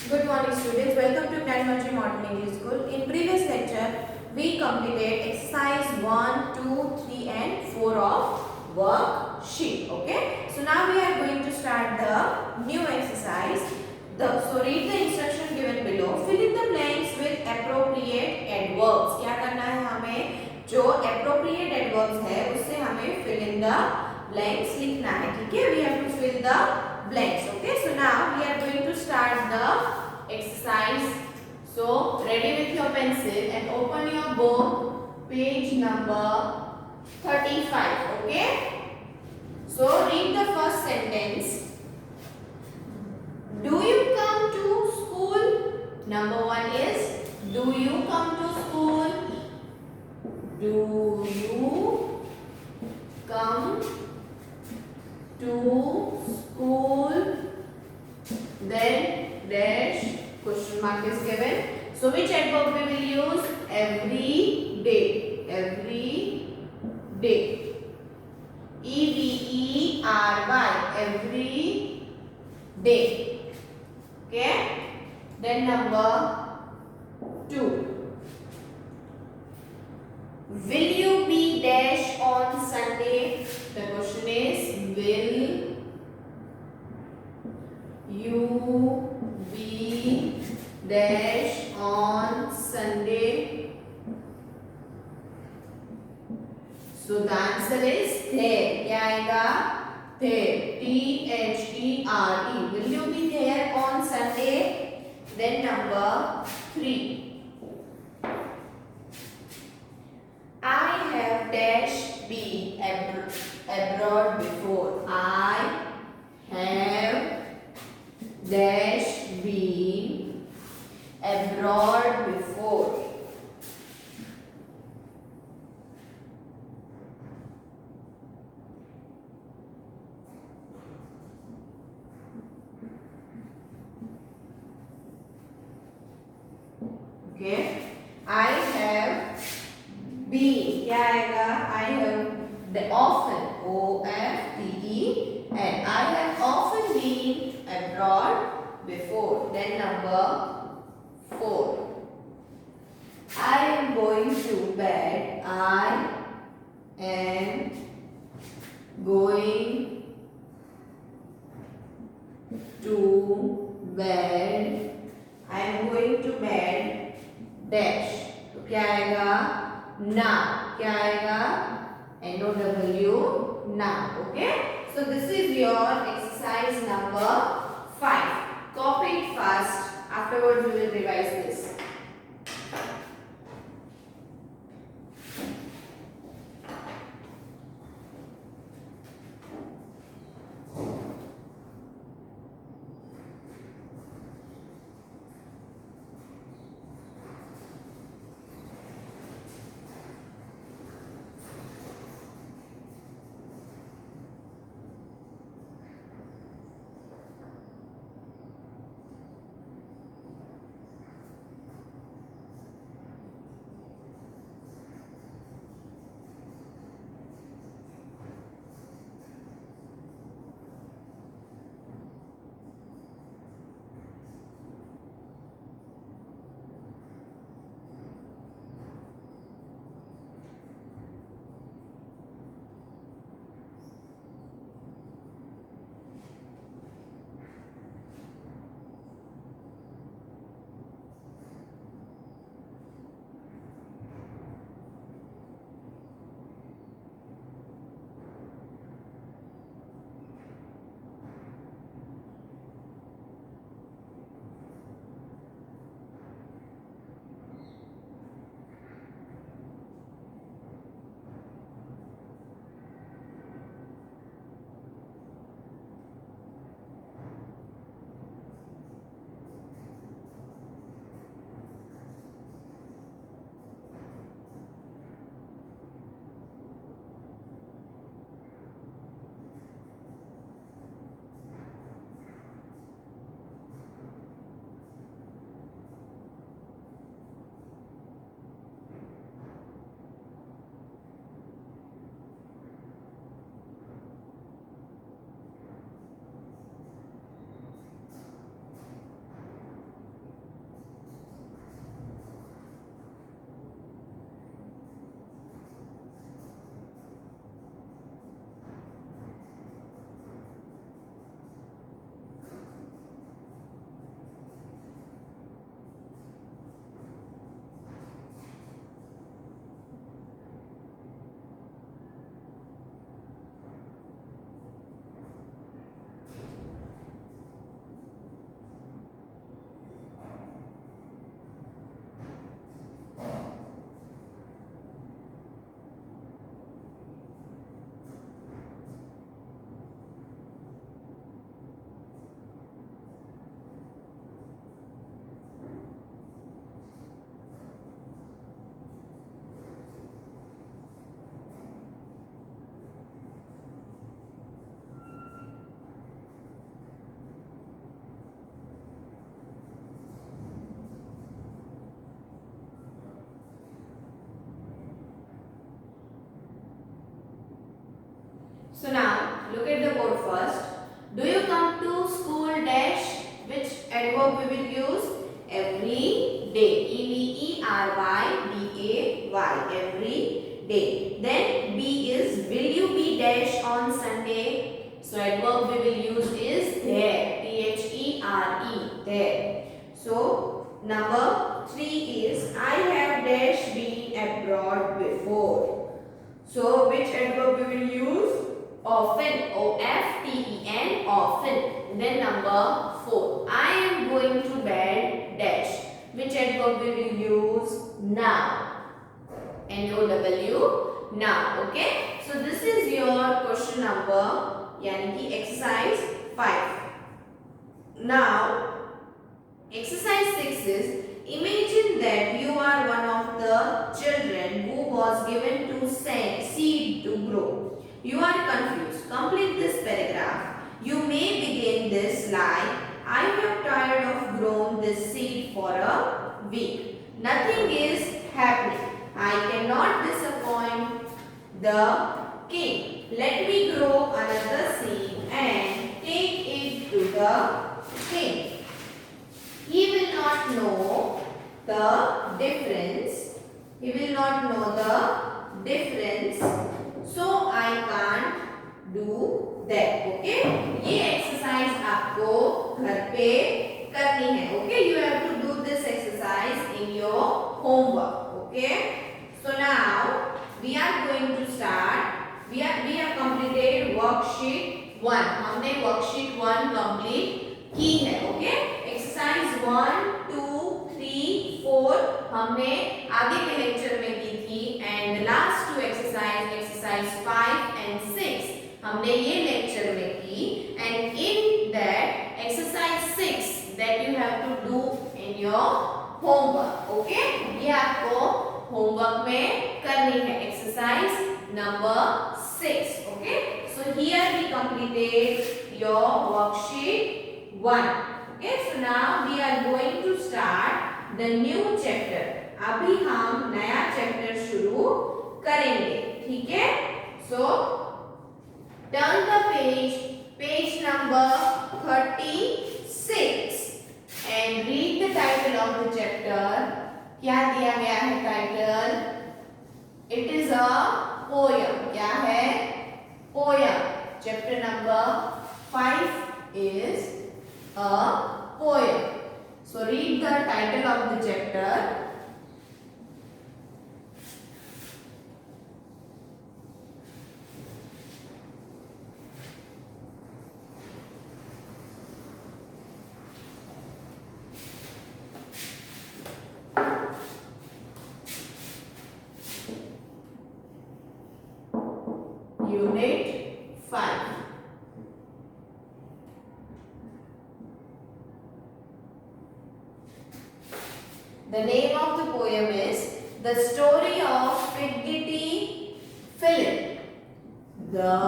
Good morning students, welcome to Grandmother Modern English School. In previous lecture, we completed exercise 1, 2, 3 and 4 of worksheet. Okay. So now we are going to start the new exercise. So read the instruction given below. Fill in the blanks with appropriate adverbs. क्या करना है हमें? जो appropriate adverbs है उससे हमें fill in the blanks लिखना है. ठीक है? We have to fill the blanks. Okay. So now we are going to start the exercise. So ready with your pencil and open your book, page number 35. Okay. So read the first sentence. Do you come to school? Number 1 is, do you come to school? Do you come to school? Then dash, question mark is given. So which adverb we will use? Every day. Every day. EVERY. Every day. Okay. Then number 2. Will you be dash on Sunday? The question is, will you be dash on Sunday? So the answer is there. क्या आएगा? There. THERE. Will you be there on Sunday? Then number 3. I have dash been abroad before. I have dash been abroad before. Okay. I have been. क्या आएगा? I have often. OFTEN. I have often been abroad before. Then number 4. I am going to bed. I am going to bed. I am going to bed dash. तो क्या आएगा? Now. क्या आएगा? NOW. Now. Okay. So this is your exercise number 5. Copy it fast. Afterwards we will revise this. So now look at the board first. Do you come to school dash? Which adverb we will use? Every day. EVERYDAY. Every day. Then B is will you be dash on Sunday? So adverb we will use is there. THERE. There. So number 3 is I have dash been abroad before. So which adverb we will use? Often. OFTEN. Often. Then number 4. I am going to bed dash. Which adverb we will use? Now. NOW. Now. Okay. So this is your question number. यानी कि exercise 5. Now exercise 6 is imagine that you are one of the children who was given to seed to grow. You are confused. Complete this paragraph. You may begin this like I have tired of growing this seed for a week. Nothing is happening. I cannot disappoint the king. Let me grow another seed and take it to the king. He will not know the difference. He will not know the difference. So I can't do that. Okay? ये exercise आपको घर पे करनी है. Okay? You have to do this exercise in your homework. Okay? So now we are going to start. We have completed worksheet 1. हमने worksheet 1 complete की है. Okay? Exercise 1, 2, 3, 4 हमने आगे के लेक्चर में की थी and the last 2 exercise 5 and 6 हमने ये लेक्चर में की and in that exercise 6 that you have to do in your homework. Okay? ये आपको homework में करनी है exercise number 6. Okay? So here we completed your worksheet 1. Okay, so now we are going to start the new chapter. अभी हम नया chapter शुरू करेंगे. ठीक है? So turn the page number 36 and read the title of the chapter. क्या दिया गया है title? It is a poem. क्या है? Poem. Chapter number 5 is a poem. So read the title of the chapter. Unit 5. The name of the poem is The Story of Fidgety Philip. The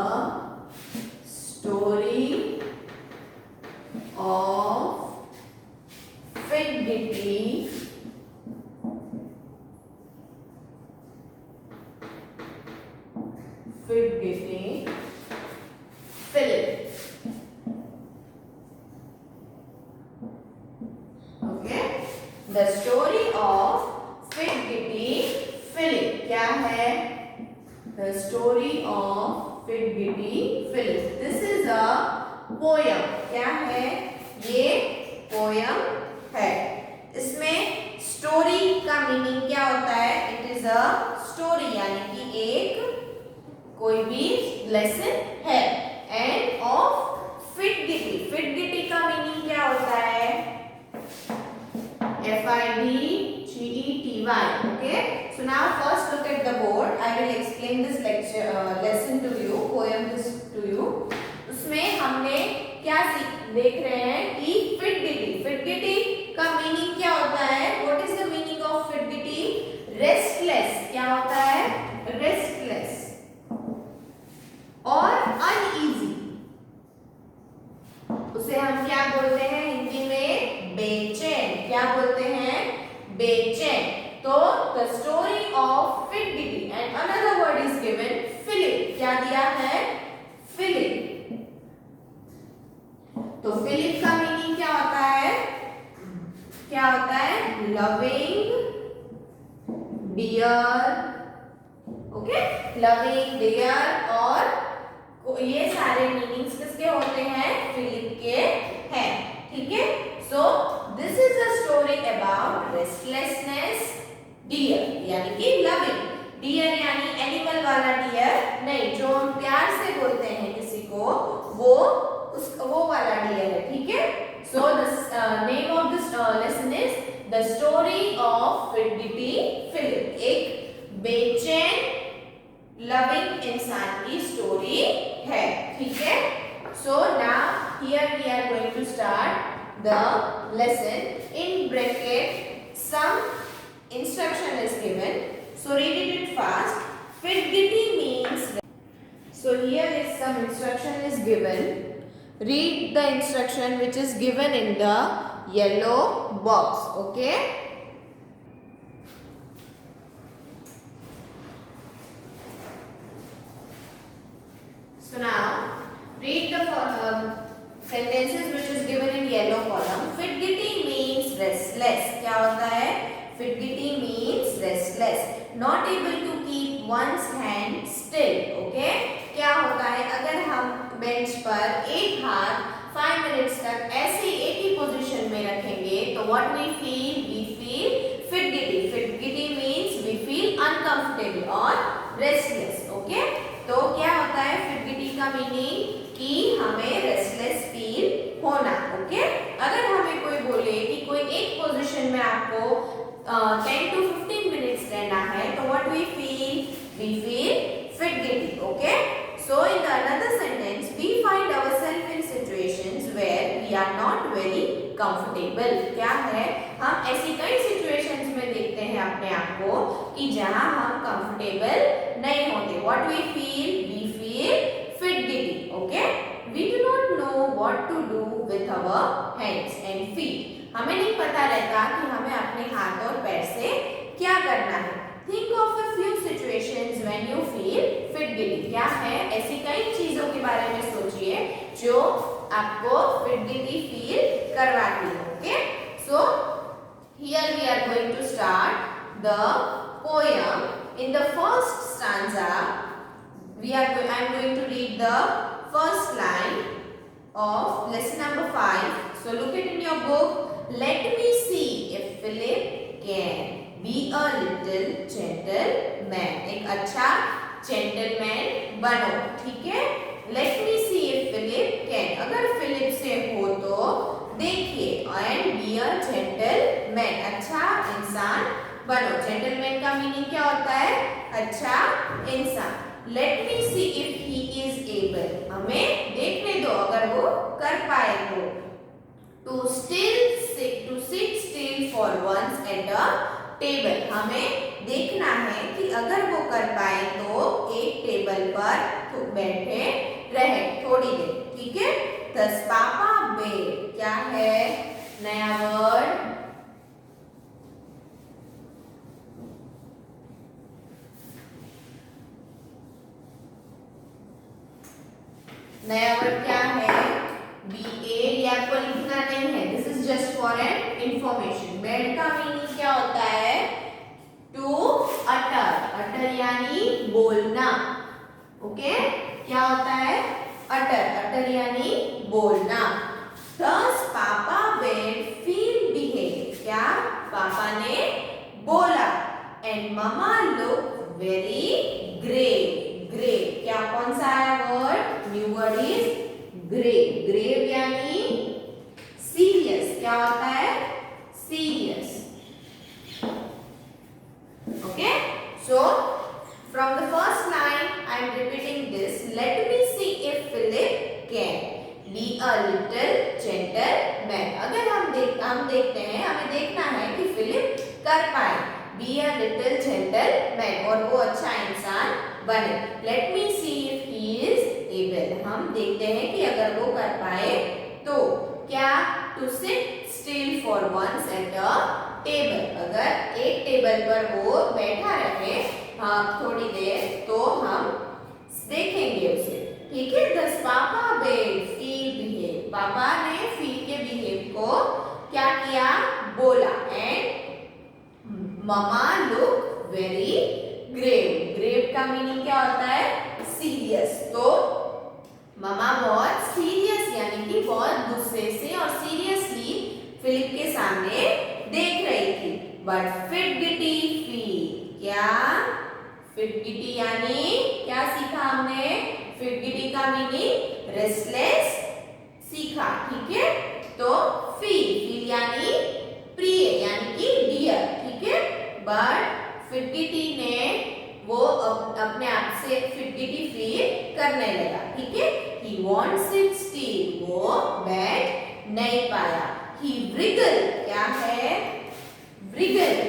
Story of Fidgety Philip. Okay? The story of Fidgety Philip. क्या है? The story of Fidgety Philip. This is a poem. क्या है? ये poem है. इसमें story का meaning क्या होता है? It is a story यानी कि एक कोई भी lesson है. And of Fidgety. Fidgety का meaning क्या होता है? FIDGETY. Okay. So now first look at the board. I will explain this lesson to you, poem this to you. उसमें हमने क्या देख रहे हैं कि Fidgety का meaning क्या होता है? What is the meaning of Fidgety? Restless. क्या होता है? Restless और uneasy. उसे हम क्या बोलते हैं हिंदी में? बेचैन. क्या बोलते हैं? बेचैन. तो the story of Fidgety and another word is given Philip. क्या दिया है? loving dear, okay, loving dear, और ये सारे मीनिंग्स किसके होते हैं, फिलिप के हैं, ठीक है। So this is a story about restlessness dear, यानी कि लविंग डियर यानी एनिमल वाला डियर नहीं, जो हम प्यार से बोलते हैं किसी को, वो वाला डियर है, ठीक है। So the name of this lesson is the story of fidgety Philip, एक बेचैन लविंग इंसान की स्टोरी है, ठीक है। So now here we are going to start the lesson. In bracket some instruction is given, so read it fast. Fidgety means, so here is some instruction is given. Read the instruction which is given in the yellow box, okay. So now read the sentences which is given in yellow column. Fidgety means restless. क्या होता है? Fidgety means restless, not able to keep one's hand still, okay? क्या होता है, अगर हम bench पर एक हाथ 5 मिनट्स तक ऐसे एक ही पोजीशन में रखेंगे तो what we feel fidgety. Fidgety means we feel uncomfortable or restless, okay? तो क्या होता है फिडगिटी का मीनिंग, कि हमें रेस्टलेस फील होना, ओके। अगर हमें कोई बोले कि कोई एक पोजीशन में आपको 10 to 15 minutes रहना है, तो what we feel fidgety, okay. So in the another sentence, we find ourselves in situations where we are not very comfortable. क्या है, हम ऐसी कई situations में देखते हैं अपने आप को कि जहां हम comfortable नहीं होते. What we feel fidgety, okay. We do not know what to do with our hands and feet. हमें नहीं पता रहता कि हमें अपने हाथ और पैर से क्या करना है. Think of a few situations when you feel fidgety. क्या है, ऐसी कई चीजों के बारे में सोचिए जो आपको fidgety फील करवाती है, okay? So here we are going to start the poem. In the first stanza, I am going to read the first line of lesson number 5. So look it in your book. Let me see if Philip can be a little gentleman. एक अच्छा gentleman बनो, ठीक है? Let me see if Philip can. अगर Philip से हो तो देखिए, and be a gentleman. अच्छा इंसान बनो. Gentleman का मीनिंग क्या होता है? अच्छा इंसान. Let me see if he is able. हमें देखने दो अगर वो कर पाए तो. To sit still for once at a table. हमें देखना है कि अगर वो कर पाए तो एक टेबल पर बैठे रहे थोड़ी देर, ठीक है? Thus Papa begged. क्या है नया वर्ड? नया वर्ड क्या है? BA. ये आपको लिखना नहीं है, this is just for an information. Bed का मीनिंग क्या होता है? टू अटर. अटर यानी बोलना, ओके? क्या होता है? अटर. अटर यानी बोलना. Thus पापा बेड फील बिहेव. क्या पापा ने बोला. And mamma look very grave. Grave क्या कौन सा आया word? New word is grave. ग्रेव यानी सीरियस. क्या होता है? Serious. Okay. So from the first line I am repeating this. Let me see if Philip can be a little gentleman. अगर हम देखते हैं, हमें देखना है कि फिलिप कर पाए बी अ लिटिल जेंटलमैन, और वो अच्छा इंसान बने. Late me see if he is able. हम देखते हैं कि अगर वो कर पाए तो. क्या? To sit still for once at a table. अगर एक टेबल पर वो बैठा रहे थोड़ी देर तो हम देखेंगे उसे, ठीक है? दस पापा बेड फील बिहेव. पापा ने फील के बिहेव को क्या किया? बोला. And mamma look very grave. Grave का मीनिंग क्या होता है? सीरियस। तो ममा बहुत सीरियस यानी कि बहुत गुस्से से और सीरियसली फिलिप के सामने देख रही थी। बट फिटगिटी फील, क्या? फिटगिटी यानी क्या सीखा हमने? फिटगिटी का मीनिंग रेस्टलेस सीखा, ठीक है। तो फील यानी प्रिय यानी कि डियर, ठीक है। बट फिटगिटी ने वो अपने आप से फिटगिटी फील करने लगा, ठीक है। He wants it still, वो बैठ नहीं पाया। He wriggle, क्या है? wriggle,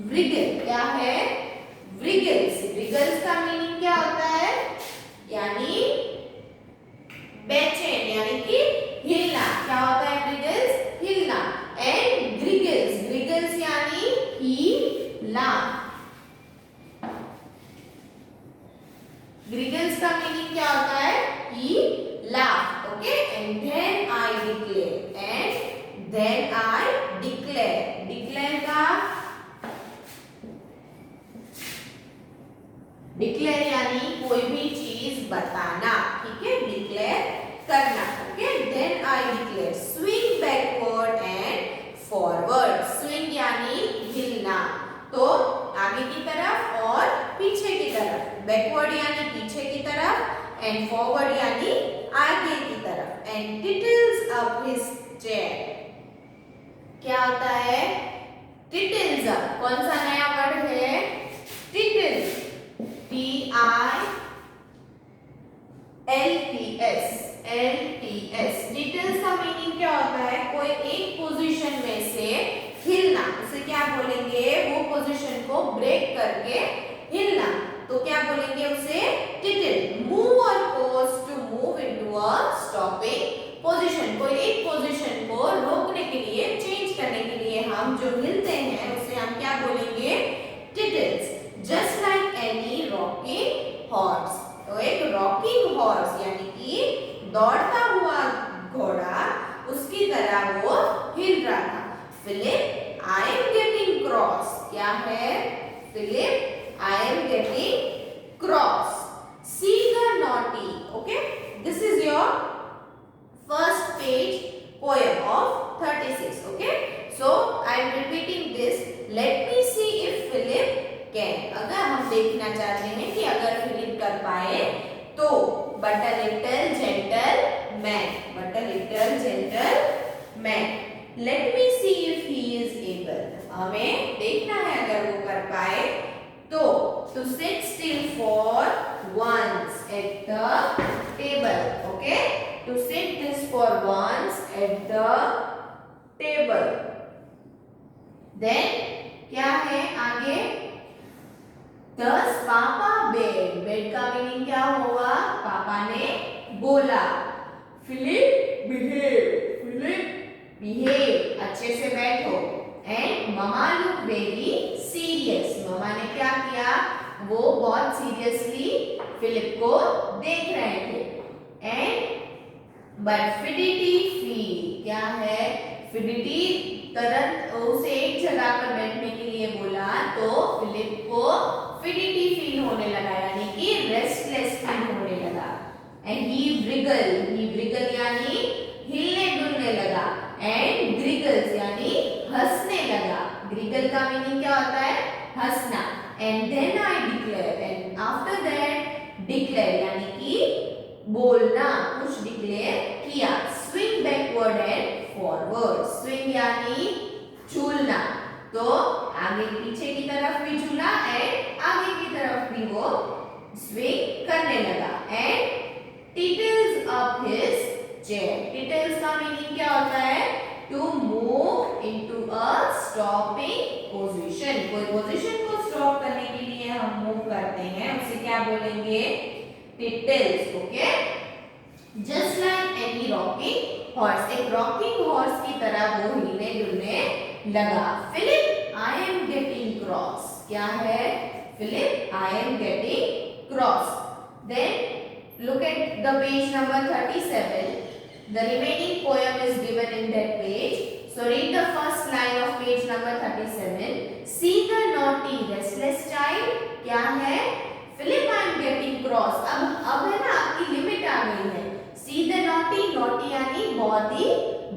wriggle क्या है? wriggles। wriggles का मीनिंग क्या होता है? यानी बेचैन यानी कि हिलना। क्या होता है wriggles? हिलना। एंड ग्रिगल्स, ग्रिगल्स यानी हिला। ग्रिगल्स का मीनिंग क्या होता है? ही laughed, okay? And then I declare, and then I declare, declare का declare यानी कोई भी चीज बताना, ठीक है। declare करना, okay? Then I declare, swing backward and forward, swing यानी हिलना, तो आगे की तरफ और पीछे की तरफ। बैकवर्ड यानी पीछे की तरफ एंड फॉरवर्ड यानी आगे की तरफ। And tilts up his chair, क्या होता है? टिटल्स अप, कौन सा नया वर्ड है? टिटल्स, TILTS, LTS। टिटल्स का मीनिंग क्या होता है? कोई एक पोजीशन में से हिलना, उसे क्या बोलेंगे? वो पोजीशन को ब्रेक करके हिलना, तो क्या बोलेंगे उसे? टिटल। मूव और pause, to move into a stopping position, कोई एक पोजीशन को रोकने के लिए, चेंज करने के लिए हम जो हिलते हैं उसे हम क्या बोलेंगे? Tilts. Just like any rocking horse, तो एक रॉकिंग हॉर्स यानी कि दौड़ता हुआ घोड़ा, उसकी तरह वो हिल रहा था। Philip, I am getting cross, क्या है? Philip, I am getting cross. See the naughty. Okay, this is your first page poem of 36. Okay, so I am repeating this. Let me see if Philip can. अगर हम देखना चाहते हैं कि अगर Philip कर पाए तो but a little gentleman, but a little gentleman. Let me see if he is able. हमें देखना है अगर वो कर पाए तो। to sit still for once at the table, okay? to sit this for once at the table. then क्या है आगे? thus पापा begged, beg का मीनिंग क्या होगा? पापा ने बोला। फिलिप behave, फिलिप behave, अच्छे से बैठो। And mamma look very serious, mama ने क्या किया? वो बहुत सीरियसली फिलिप को देख रहे थे। एंड बट फिडिटी फील, क्या है? फिडिटी तुरंत उसे एक जगह पर बैठने के लिए बोला तो फिलिप को फिडिटी फील होने लगा यानी कि रेस्टलेस फील होने लगा। एंड ही ब्रिगल यानी हिलने डुलने लगा। एंड ग्रिगल्स यानी हंसने लगा। ग्रिगल का मीनिंग क्या होता है? हंसना। And then I declare, and after that declare यानी कि बोलना, कुछ डिक्लेयर किया। Swing backward and forward, swing यानी झूलना, तो आगे पीछे की तरफ भी झूला एंड आगे की तरफ भी वो स्विंग करने लगा। And tilts up his chair, tilts का मीनिंग क्या होता है? To move into a stopping position, कोई पोजीशन को स्टॉप करने के लिए हम मूव करते हैं उसे क्या बोलेंगे? Tilts, okay. Just like any rocking horse, एक रॉकिंग हॉर्स की तरह वो हिलने डुलने लगा। Philip, I am getting cross, क्या है? Philip, I am getting cross. Then look at the page number 37. The remaining poem is given in that page. So read the first line of page number 37. See the naughty restless child. क्या है? Philip, I am getting cross. अब है ना, आपकी limit आ गई है. See the naughty, naughty यानी बहुत ही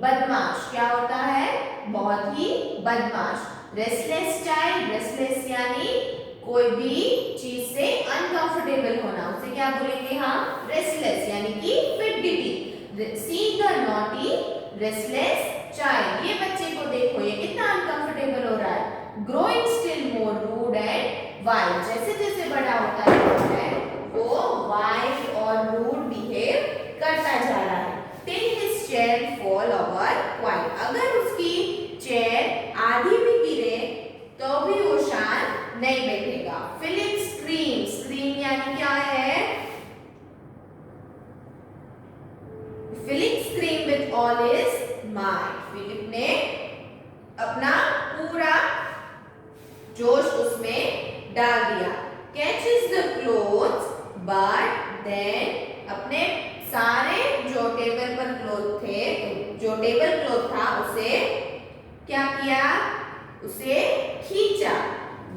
बदमाश. क्या होता है? बहुत ही बदमाश. Restless child, restless यानी कोई भी चीज से अनकंफर्टेबल होना, उसे क्या बोलेंगे हम? रेस्टलेस यानी कि fidgety. See the naughty restless child. ये बच्चे को देखो, ये कितना अनकंफर्टेबल हो रहा है. Growing still more rude and wild. जैसे जैसे बड़ा होता है वो वाइल्ड और रूड बिहेव करता जा रहा है. Till his chair fall over quite. अगर उसकी चेयर आधी भी गिरे तो भी वो शांत नहीं बैठेगा. Philip scream. स्क्रीम यानी क्या है? Philip scream with all his might. Philip ने अपना पूरा जोश उसमें डाल दिया. Catches the cloths but then अपने सारे जो टेबल पर क्लोथ थे, जो टेबल क्लोथ था उसे क्या किया? उसे खींचा.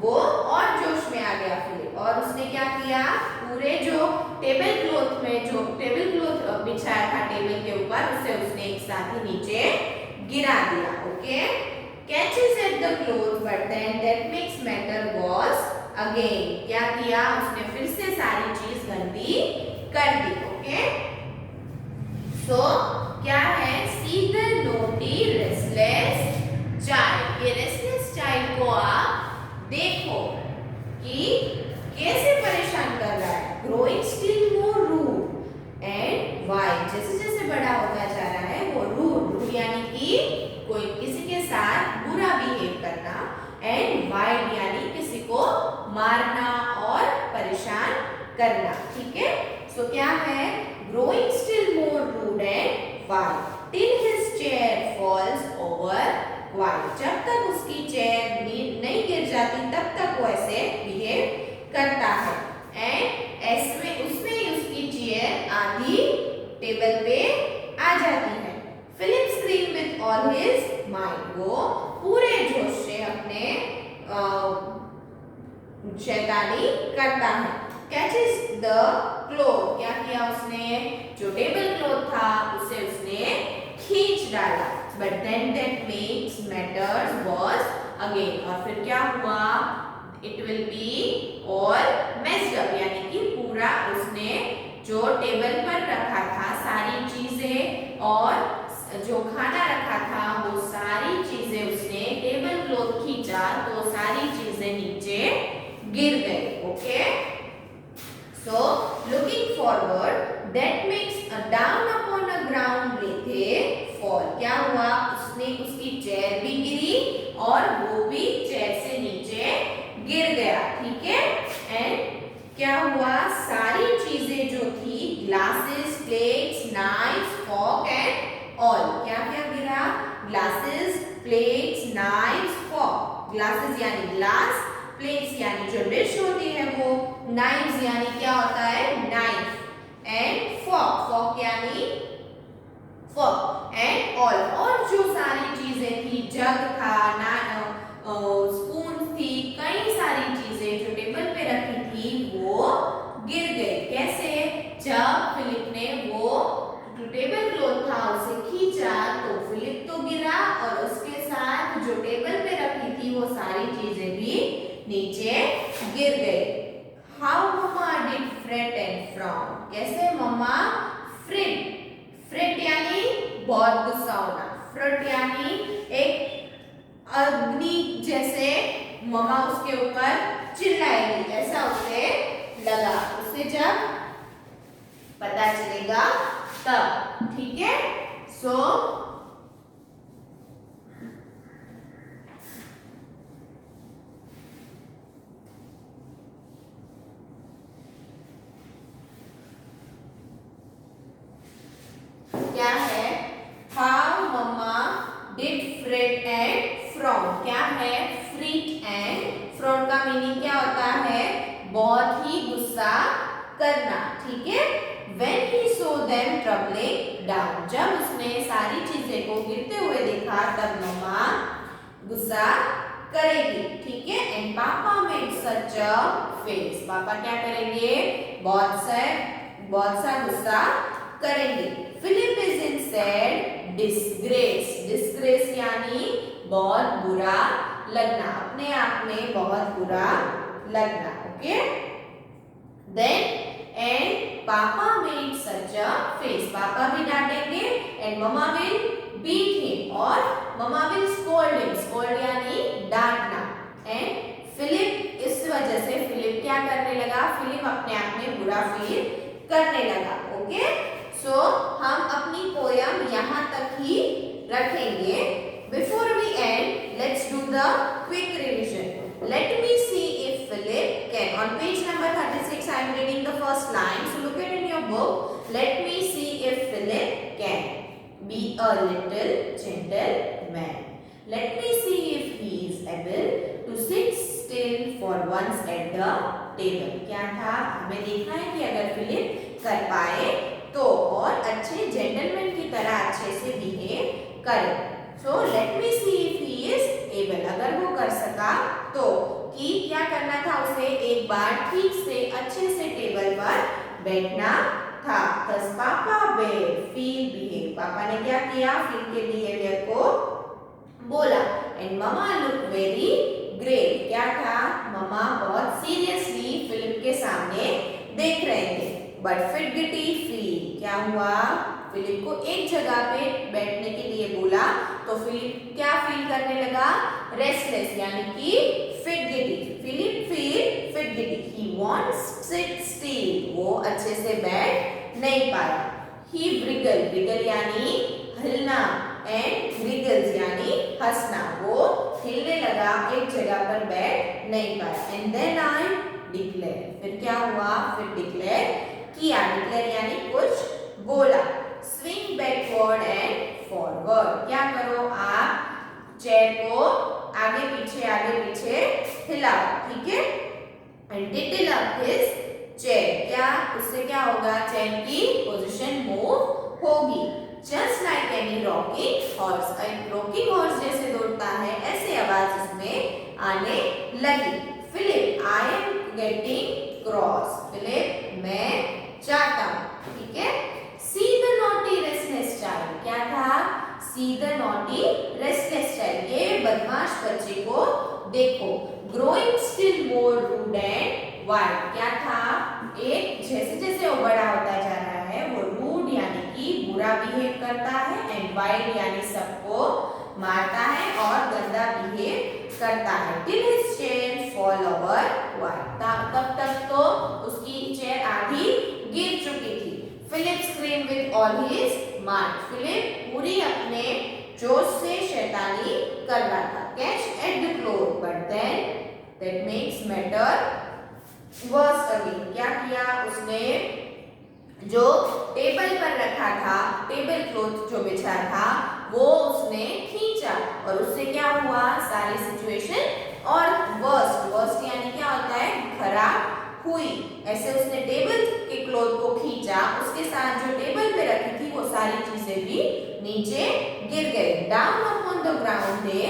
वो और जोश में आ गया फिलिप, और उसने क्या किया? पूरे जो टेबल क्लोथ में जो टेबल क्लोथ बिछाया था टेबल के ऊपर, उसे उसने एक साथ ही नीचे गिरा दिया. Okay. Catches at the cloth but then that makes matter was again. क्या किया? उसने फिर से सारी चीज गंदी कर दी. ओके. सो क्या है? See the naughty restless child. ये रेस्टलेस चाइल्ड को आप देखो कि कैसे परेशान कर रहा है. Growing still more rude and wild. जैसे जैसे बड़ा होता जा रहा है वो रूड यानी कि कोई किसी के साथ बुरा बिहेव करना, एंड वाइल्ड यानी किसी को मारना और परेशान करना. ठीक है. सो क्या है? Growing still more rude and wild till his chair falls over quite. जब तक उसकी चेयर नहीं गिर जाती तब तक वो ऐसे बिहेव करता है. एंड ऐसे उसमें ही उसकी चेयर आधी टेबल पे आ जाती है. Philip scream with all his might. वो पूरे जोश से अपने शैतानी करता है. Catches the cloth. क्या किया उसने? जो टेबल क्लोथ था उसे उसने खींच डाला. But then that makes matters was again. और फिर क्या हुआ? It will be all messed up. यानी कि पूरा उसने जो टेबल पर रखा था सारी चीजें और जो खाना रखा था वो सारी चीजें उसने टेबल क्लॉथ खींचा तो सारी चीजें नीचे गिर गई. Okay. So looking forward, that makes a down upon a ground breath a fall. क्या हुआ? उसने उसकी चेयर भी गिरी और वो भी चेयर से नीचे गिर गया. ठीक है. एंड क्या हुआ? सारी चीजें जो थी, glasses, plates, knifes, fork and all. क्या क्या गिरा? Glasses, plates, knifes, fork. Glasses यानी ग्लास, प्लेट्स यानी जो डिश होती है वो, नाइफ्स यानी क्या होता है? नाइफ. एंड फॉर्क, फॉर्क यानी फॉर्क. एंड ऑल, और जो सारी चीजें थी, जग था, स्पून थी, कई सारी चीजें जो टेबल पे रखी थी वो गिर गई. कैसे? जब फिलिप ने वो जो टेबल क्लॉथ था उसे खींचा तो फिलिप तो गिरा और उसके साथ जो टेबल पे रखी थी वो सारी चीजें भी नीचे गिर गई. How mamma did fret and frown. कैसे मम्मा फ्रिट. फ्रिट यानी बहुत गुस्सा होना. फ्रट यानी एक अग्नि जैसे मम्मा उसके ऊपर चिल्लाएगी ऐसा उसे लगा. उसे जब पता चलेगा तब. ठीक है. सो क्या है? How mamma did fret and frown. क्या है? फ्रीट एंड फ्रॉन का मीनिंग क्या होता है? बहुत ही गुस्सा करना. ठीक है. when he saw them tumbling down, जब उसने सारी चीजें को गिरते हुए देखा तब मम्मा गुस्सा करेगी, ठीक है। And papa made such a face, पापा क्या करेंगे, बहुत सा गुस्सा करेंगे। Philip is in sad disgrace, disgrace यानी बहुत बुरा लगना, अपने आप में बहुत बुरा लगना, okay. Then and papa made such a face, पापा भी डांटेंगे and mama will beat him, और mama will scold him, scold यानी डांटना। एंड फिलिप, इस वजह से फिलिप क्या करने लगा, फिलिप अपने आप में बुरा फील करने लगा, ओके। सो हम अपनी पोयम यहाँ तक ही रखेंगे। Before we end, let's do the quick revision. Let me see if Philip can, on page number 36 I am reading the first line, so look it in your book. Let me see if Philip can be a little gentleman. Let me see if he is able to sit still for once at the table. क्या था, हमें देखना है कि अगर Philip कर पाए तो, और अच्छे जेंटलमैन की तरह अच्छे से बिहेव करे। So let me see if he is able, अगर वो कर सका तो, कि क्या करना था उसे, एक बार ठीक से अच्छे से टेबल पर बैठना था। Thus पापा बेड फील बिहेव, पापा ने क्या किया, फील के बिहेवियर को बोला। And mamma look very grave, क्या था, ममा बहुत सीरियसली फिलिप के सामने देख रहे थे। बट फिडगेटी फील, क्या हुआ, फिलिप को एक जगह पे बैठने के लिए बोला तो फिलिप क्या फील करने लगा, रेस्टलेस यानी कि fidgety. Philip feel fidgety, he wants sit still, वो अच्छे से बैठ नहीं पाया। ही ब्रिगल, ब्रिगल यानी हिलना, एंड ब्रिगल्स यानी हंसना, वो हिलने लगा, एक जगह पर बैठ नहीं पाया। एंड देन आई डिक्लेयर, फिर क्या हुआ, फिर डिक्लेयर किया, डिक्लेयर यानी कुछ बोला। स्विंग बैकवर्ड एंड फॉरवर्ड, क्या करो, आप चेयर को आगे पीछे हिलाओ, ठीक है। And tilt up his chair, क्या उससे क्या होगा, चेयर की पोजीशन मूव होगी। Just like any rocking horse, एक रॉकिंग हॉर्स जैसे दौड़ता है ऐसे आवाज इसमें आने लगी। Philip I am getting cross, Philip मैं चाहता हूं, ठीक है। See the naughty restless child, क्या था, see the naughty restless child, ये बदमाश बच्चे को देखो। Growing still more rude and wild, क्या था, एक जैसे जैसे वो बड़ा होता जा रहा है वो रूड यानी कि बुरा बिहेव करता है, एंड वाइल्ड यानी सबको मारता है और गंदा बिहेव करता है। Till his chair fall over wild, तब तक तो उसकी चेयर आधी गिर चुकी थी। Philip scream with all his might, Philip पूरी अपने जोश से शैतानी कर रहा था। Catch at the cloth but then that makes matter worse again, क्या किया उसने, जो टेबल पर रखा था, टेबल क्लॉथ जो बिछा था वो उसने खींचा और उससे क्या हुआ, सारी सिचुएशन और वर्स्ट यानी क्या होता है, खराब हुई। ऐसे उसने टेबल के क्लॉथ को खींचा, उसके साथ जो टेबल पे रखी थी वो सारी चीजें भी नीचे गिर गई। Down upon the ground they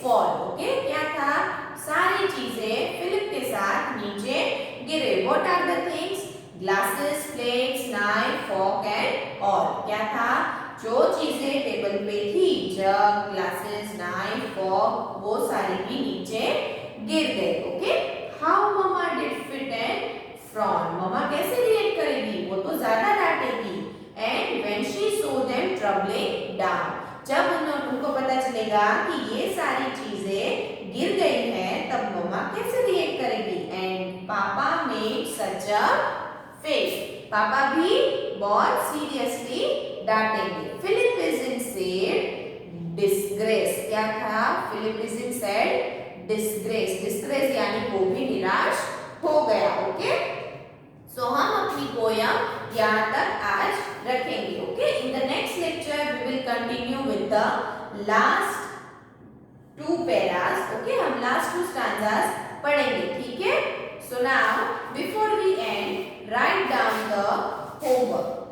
fall, okay, क्या था, सारी चीजें फिलिप के साथ नीचे गिरे। What are the things, glasses, plates, knife, fork and all, क्या था, जो चीजें टेबल पे थी, जग, ग्लासेस, नाइफ, फॉर्क, वो सारी भी नीचे गिर गए, okay. How mama did fret and frown, mama कैसे रिएक्ट करेगी, वो तो ज्यादा डांटेगी। And when she saw them troubling down, जब उनको पता चलेगा कि ये सारी चीजें गिर गई हैं तब मम्मा कैसे रिएक्ट करेगी। And papa made such a face, पापा भी बहुत सीरियसली डांटेंगे। Philip is in sad disgrace, क्या था, Philip is in sad disgrace, disgrace यानी वो भी निराश हो गया, ओके। सो हम अपनी पोयम यहाँ तक आज रखेंगे, okay. In the next lecture we will continue with the last 2 paras, okay, हम लास्ट 2 स्टैंजास पढ़ेंगे, ठीक है। So now before we end, write down the homework.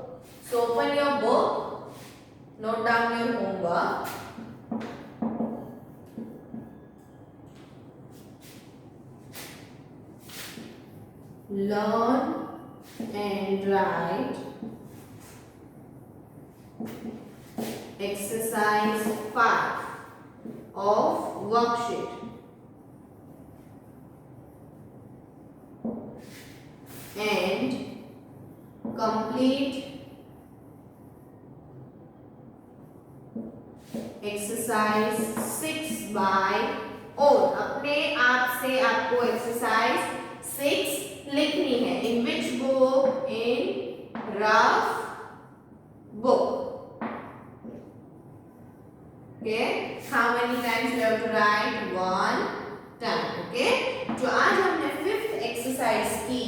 So open your book, note down your homework. Learn and write exercise 5 of worksheet. And complete exercise 6 by own. अपने आप से आपको exercise 6 लिखनी है. In which book? In rough book. Okay. How many times you have to write? 1 time. Okay. जो आज हमने 5th exercise की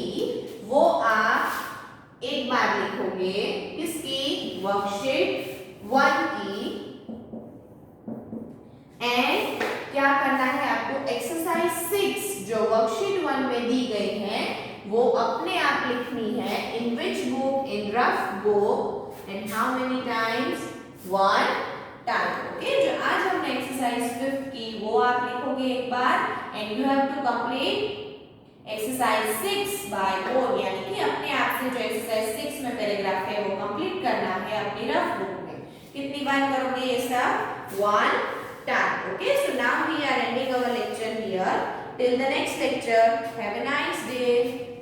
वो आप एक बार लिखोगे. किसकी? वर्कशीट 1 की. एंड क्या करना है आपको? एक्सरसाइज 6 जो वर्कशीट 1 में दी गई है वो अपने आप लिखनी है. In which book? In rough book. And how many times? 1 time. Okay. जो आज हमने एक्सरसाइज 5 की वो आप लिखोगे एक बार. And you have to complete exercise 6 by own, यानी कि अपने आप से जो एक्सरसाइज 6 में पैराग्राफ है वो कंप्लीट करना है अपनी रफ बुक में. कितनी बार करोगे ये सब? 1 time. Okay, so now we are ending our lecture here. Till the next lecture, have a nice day.